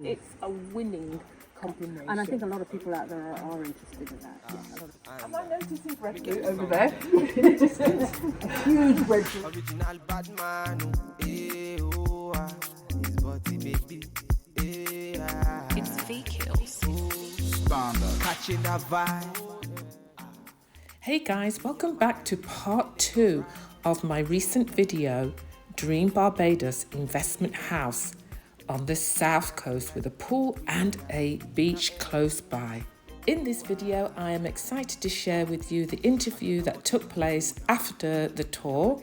It's a winning combination. And I think a lot of people out there are interested in that. Am I noticing breadfruit over there? A huge breadfruit. Original bad man, his body baby, It's V-Kills. standard, catching that vibe. Hey guys, welcome back to part 2 of my recent video, Dream Barbados Investment House on the south coast with a pool and a beach close by. In this video, I am excited to share with you the interview that took place after the tour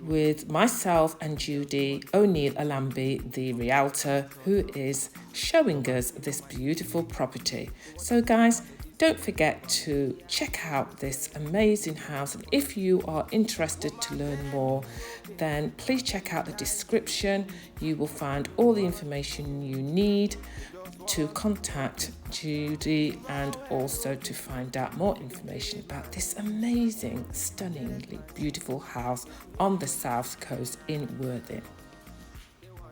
with myself and Judy O'Neill Alambi, the realtor who is showing us this beautiful property. So guys, don't forget to check out this amazing house, and if you are interested to learn more, then please check out the description. You will find all the information you need to contact Judy and also to find out more information about this amazing, stunningly beautiful house on the south coast in Worthing.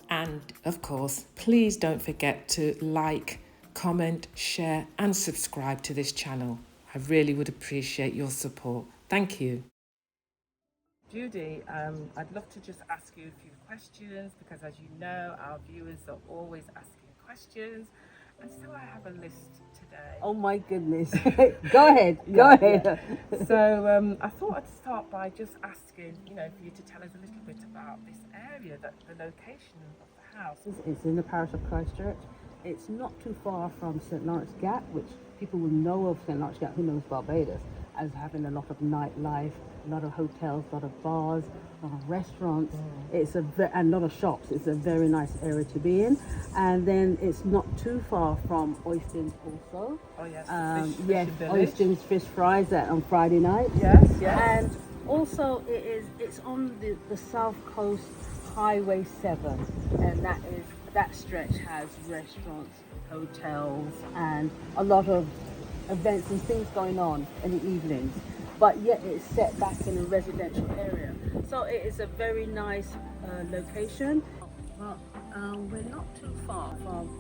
And of course, please don't forget to like, comment, share and subscribe to this channel. I really would appreciate your support. Thank you. Judy, I'd love to just ask you a few questions because, as you know, our viewers are always asking questions, and so I have a list today. Oh my goodness. Go ahead. Go ahead. So I thought I'd start by just asking, for you to tell us a little bit about this area, the location of the house. It's in the parish of Christchurch. It's not too far from St. Lawrence Gap, which people will know of St. Lawrence Gap, who knows Barbados, as having a lot of nightlife, a lot of hotels, a lot of bars, a lot of restaurants. It's and a lot of shops. It's a very nice area to be in. And then it's not too far from Oyston's also. Oh yes, Yes, Oyston's Fish Fries on Friday night. Yes. And also it's on the South Coast Highway 7, and that stretch has restaurants, hotels, and a lot of events and things going on in the evenings. But yet it's set back in a residential area. So it is a very nice location. Well, we're not too far from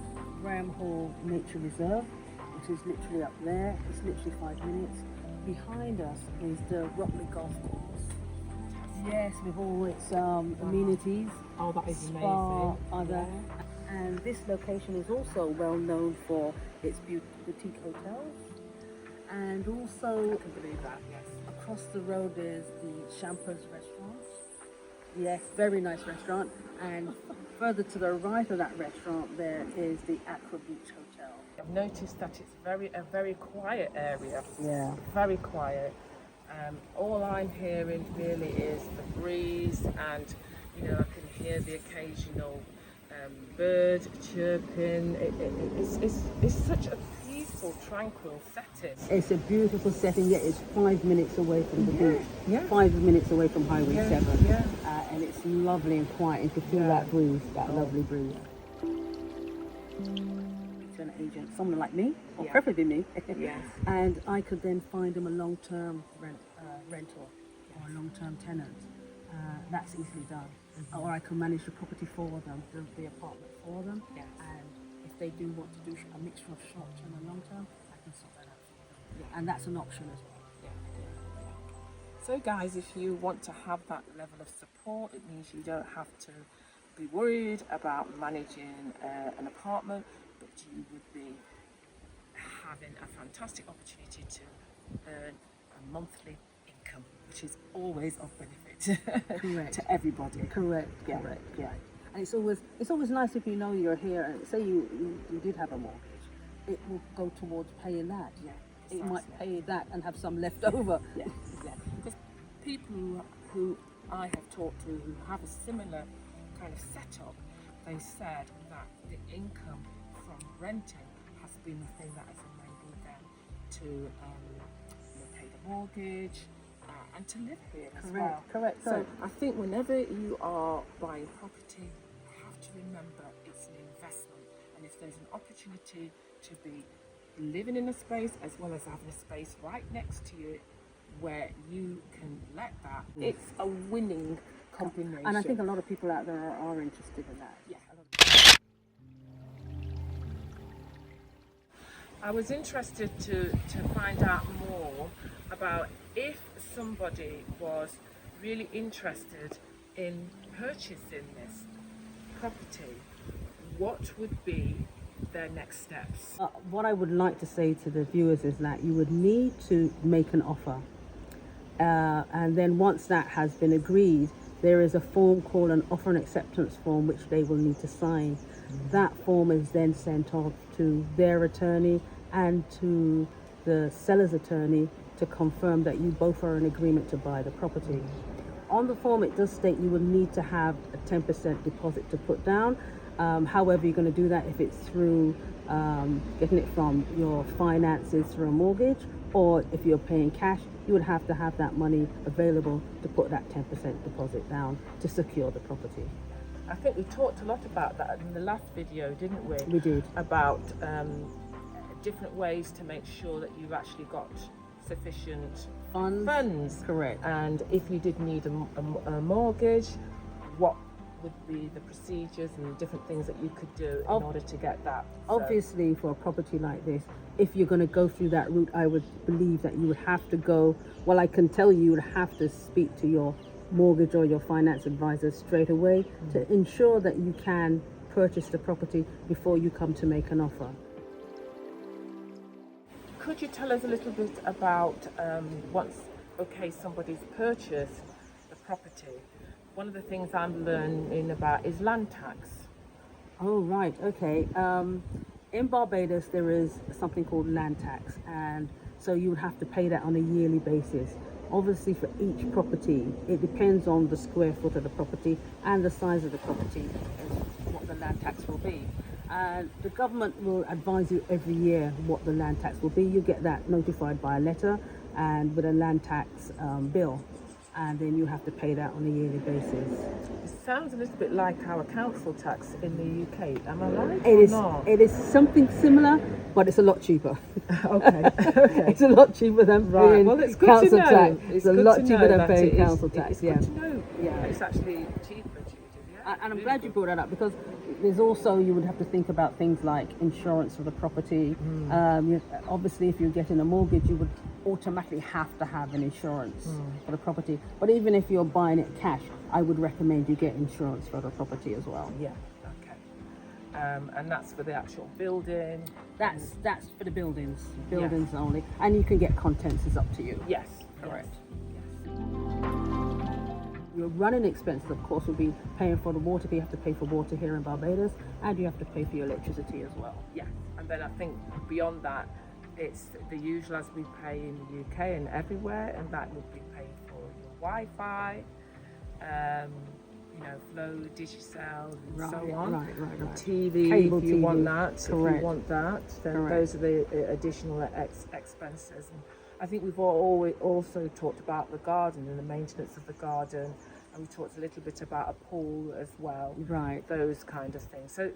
Graham Hall Nature Reserve, which is literally up there. It's literally 5 minutes. Behind us is the Rockley Golf Course. Yes, with all its amenities. Oh, that is Spa, amazing. And this location is also well known for its boutique hotels. And also, I can believe that, yes. across the road is the Champers restaurant. Yes, very nice restaurant. And further to the right of that restaurant, there is the Aqua Beach Hotel. I've noticed that it's a very quiet area. Yeah. Very quiet. All I'm hearing really is the breeze, and I can hear the occasional bird chirping. It's such a peaceful, tranquil setting. It's a beautiful setting, yet it's 5 minutes away from the beach. Yeah. 5 minutes away from Highway 7. Yeah. And it's lovely and quiet. You can feel that breeze, that lovely breeze. An agent, someone like me, or preferably me, Yes. and I could then find them a long-term rental or a long-term tenant. That's easily done. Or I can manage the property for them, the apartment for them. Yes. And if they do want to do a mixture of short-term and long-term, I can sort that out for them. Yeah. And that's an option as well. So guys, if you want to have that level of support, it means you don't have to be worried about managing an apartment, but you would be having a fantastic opportunity to earn a monthly income, which is always of benefit to everybody. Correct. Yeah. Correct. Yeah. And it's always nice if you know you're here, and say you did have a mortgage, it will go towards paying that. Yeah. It might pay that and have some left over. Yeah. Because people who I have talked to who have a similar kind of setup, they said that the income from renting has been the thing that has enabled them to pay the mortgage and to live here as well. Correct. So I think whenever you are buying property, you have to remember it's an investment, and if there's an opportunity to be living in a space as well as having a space right next to you where you can let that, it's a winning combination. And I think a lot of people out there are interested in that. Yeah. I was interested to find out more about if somebody was really interested in purchasing this property, what would be their next steps? What I would like to say to the viewers is that you would need to make an offer. And then once that has been agreed, there is a form called an offer and acceptance form which they will need to sign. That form is then sent off to their attorney and to the seller's attorney to confirm that you both are in agreement to buy the property. On the form it does state you will need to have a 10% deposit to put down. However, you're going to do that if it's through getting it from your finances through a mortgage, or if you're paying cash, you would have to have that money available to put that 10% deposit down to secure the property. I think we talked a lot about that in the last video, didn't we? We did. About different ways to make sure that you've actually got sufficient funds. Correct. And if you did need a mortgage, what would be the procedures and the different things that you could do in order to get that? Obviously, for a property like this, if you're going to go through that route, I would believe that you would have to go, well, I can tell you would have to speak to your mortgage or your finance advisor straight away to ensure that you can purchase the property before you come to make an offer. Could you tell us a little bit about once, somebody's purchased the property, one of the things I'm learning about is land tax. Oh, right. Okay. In Barbados, there is something called land tax, and so you would have to pay that on a yearly basis. Obviously, for each property, it depends on the square foot of the property and the size of the property as what the land tax will be. And the government will advise you every year what the land tax will be. You get that notified by a letter and with a land tax bill, and then you have to pay that on a yearly basis. It sounds a little bit like our council tax in the UK. Am I right? It is something similar, but it's a lot cheaper. Okay. It's a lot cheaper than paying Well, it's good council to know. tax. It's a good lot to cheaper know than that paying it is- council tax. It's Yeah. good to know. Yeah. It's actually cheaper, Judy. Yeah. And I'm Really glad you good. brought that up, because there's also, you would have to think about things like insurance for the property. Obviously, if you're getting a mortgage, you would automatically have to have an insurance for the property. But even if you're buying it cash, I would recommend you get insurance for the property as well. Yeah. Okay. And that's for the actual building. That's for the buildings only, and you can get contents, is up to you. Yes. Correct. Yes. Your running expenses, of course, will be paying for the water, because you have to pay for water here in Barbados, and you have to pay for your electricity as well. Yes. And then I think beyond that, it's the usual as we pay in the UK and everywhere, and that would be paid for your Wi-Fi, Flow, Digicel, and so on. Right. TV, Cable if you TV. want that. Correct. If you want that, then Correct. those are the additional expenses. And I think we've always also talked about the garden and the maintenance of the garden, and we talked a little bit about a pool as well. Right. Those kind of things. So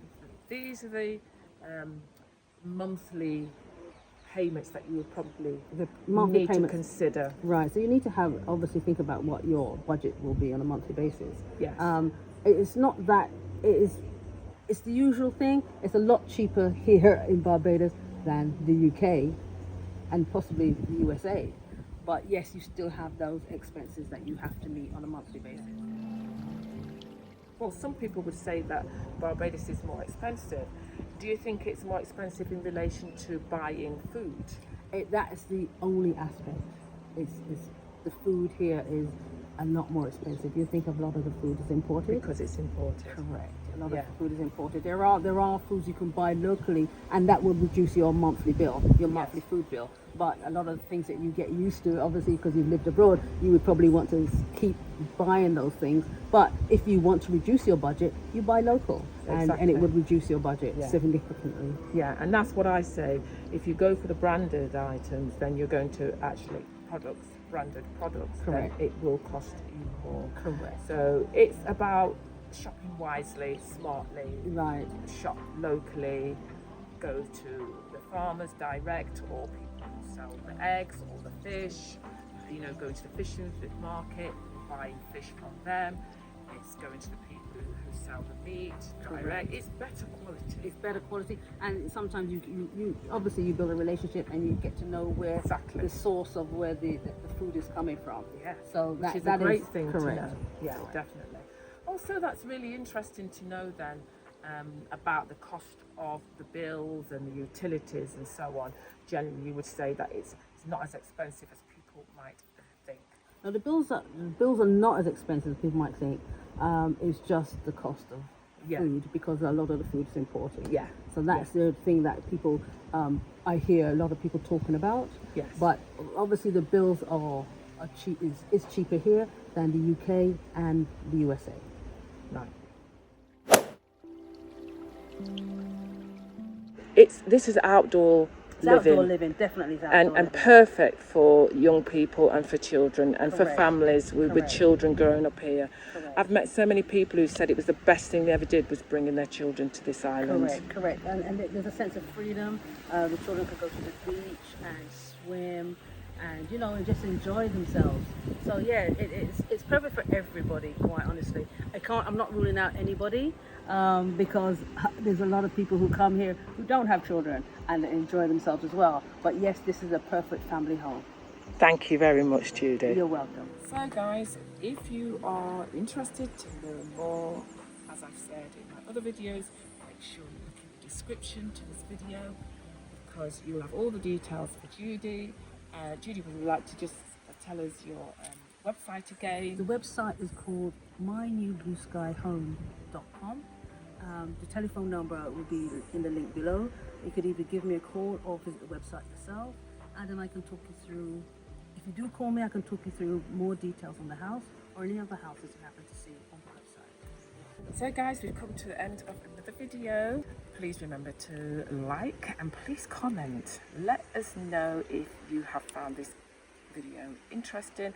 these are the monthly payments that you would probably The monthly need to payments. consider. Right, so you need to obviously think about what your budget will be on a monthly basis. Yes. It's not that, it's the usual thing. It's a lot cheaper here in Barbados than the UK and possibly the USA. But yes, you still have those expenses that you have to meet on a monthly basis. Well, some people would say that Barbados is more expensive. Do you think it's more expensive in relation to buying food? That is the only aspect. It's the food here is a lot more expensive. You think a lot of the food is imported? Because it's imported. Correct. A lot Yeah. of food is imported. There are foods you can buy locally, and that will reduce your monthly bill, your monthly food bill. But a lot of the things that you get used to, obviously, because you've lived abroad, you would probably want to keep buying those things. But if you want to reduce your budget, you buy local, and Exactly. it would reduce your budget Yeah. significantly. Yeah, and that's what I say. If you go for the branded items, then you're going to actually branded products, Correct. then it will cost you more. Correct. So it's about shopping wisely, smartly, Right. shop locally, go to the farmers direct, or people who sell the eggs or the fish, go to the fishing market, buy fish from them. it's going to the people who sell the meat direct. It's better quality. It's better quality, and sometimes you obviously you build a relationship and you get to know where Exactly. the source of where the food is coming from. Yeah. So Which is that a great is thing correct. to know. Yeah, definitely. Also, that's really interesting to know then about the cost of the bills and the utilities and so on. Generally, you would say that it's not as expensive as people might think. Now the bills are not as expensive as people might think. It's just the cost of food, because a lot of the food is imported. Yeah. So that's the thing that people I hear a lot of people talking about. Yes. But obviously the bills are cheap is cheaper here than the UK and the USA. No. This is outdoor It's living. outdoor living, definitely is outdoor And living. perfect for young people and for children and for Correct. families with Correct. children growing up here. Correct. I've met so many people who said it was the best thing they ever did was bringing their children to this island. Correct. And there's a sense of freedom. The children can go to the beach and swim and, and just enjoy themselves. So yeah, it's perfect for everybody, quite honestly. I'm not ruling out anybody because there's a lot of people who come here who don't have children and enjoy themselves as well. But yes, this is a perfect family home. Thank you very much, Judy. You're welcome. So guys, if you are interested to learn more, as I've said in my other videos, make sure you look in the description to this video because you'll have all the details for Judy. Judy, would you like to just tell us your website again? The website is called mynewblueskyhome.com. The telephone number will be in the link below. You could either give me a call or visit the website yourself, and then I can talk you through. If you do call me, I can talk you through more details on the house or any other houses you happen to see on the website. So guys, we've come to the end of another video. Please remember to like and please comment. Let us know if you have found this video interesting.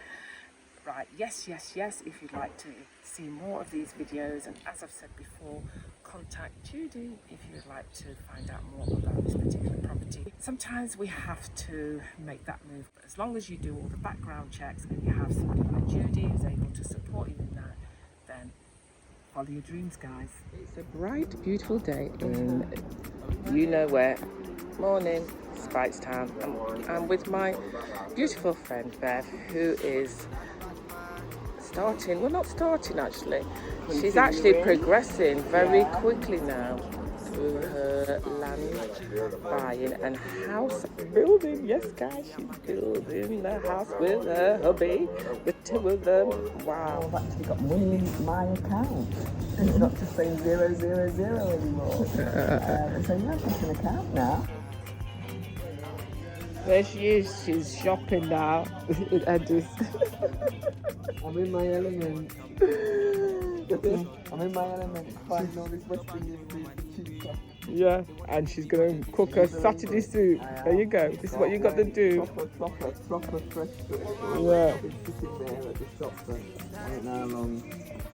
Right, yes, if you'd like to see more of these videos, and as I've said before, contact Judy if you'd like to find out more about this particular property. Sometimes we have to make that move, but as long as you do all the background checks and you have somebody like Judy who's able to support you in that, then follow your dreams, guys. It's a bright, beautiful day in you know where. Morning, Speightstown. I'm with my beautiful friend Bev, who is starting, well not starting actually, she's actually progressing very quickly now through her land buying and house building. Yes guys, she's building the house with her hubby, the two of them. Wow. I've actually got money in my account. It's not just saying 000 anymore. So yeah, I've got an account now. There she is, she's shopping now in Edis. I'm in my element. I'm in my element. Finding all this West Indian food for cheap stuff. Yeah, and she's going to cook her Saturday soup. There you go, this is what you got to do. Proper fresh food. Yeah. I've been sitting there at the shop for I don't know how long.